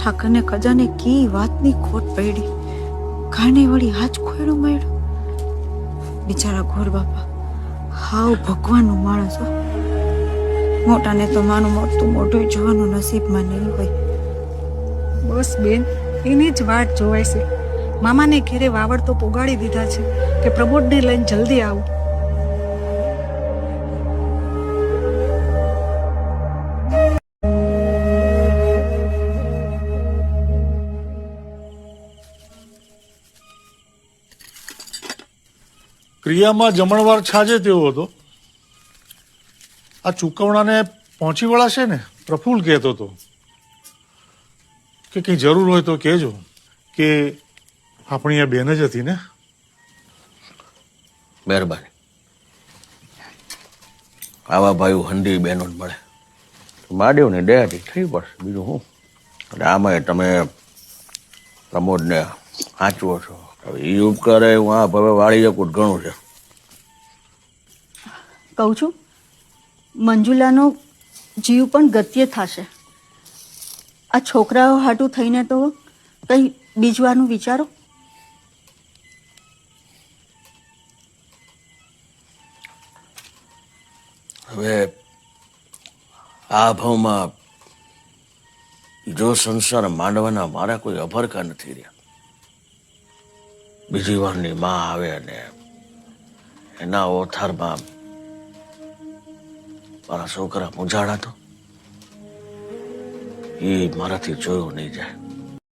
ઠાકરને ખજાને કી વાતની ખોટ પડી, કાને વળી હાજ ખોયડું મળ્યું. બિચારા ઘોર બાપા હાવ ભગવાનનું માણસ હો. મોટાને તો માનું મોટું મોઢું જોવાનું નસીબમાં નહીં હોય. બસ બેન, એની જ વાટ જોવાય છે. મામાને ઘેરે વાવડ તો પોગાડી દીધા છે કે પ્રમોદને લઈને જલ્દી આવું. ક્રિયામાં જમણવાર છાજે તેવો હતો. આ ચૂકવણાને પહોંચી વળાશે ને? પ્રફુલ્લ કહેતો હતો કે કંઈ જરૂર હોય તો કહેજો, કે આપણી આ બેન જ હતી ને. મહેરબાની. આવા ભાઈઓ હંડી બહેનો જ મળે. મહાદેવની દયાથી થઈ પડશે, બીજું શું. એટલે આમાં તમે પ્રમોદને સાચવો છો. હવે એ ઉપકારે હું આ ભવે વાળી શકું ઘણું છે. કહું છું, મંજુલાનો જીવ પણ ગત્ય થશે. આ છોકરાઓ હાટું થઈને તો કંઈ બીજવાનું વિચારો. હવે આ ભાવમાં જો સંસાર માંડવાના મારા કોઈ અભરકા નથી રહ્યા. બીજી વારની માં આવે અને એના ઓથારમાં મારા છોકરા મૂંઝાણા તો એ મારાથી જોયો નહીં જાય.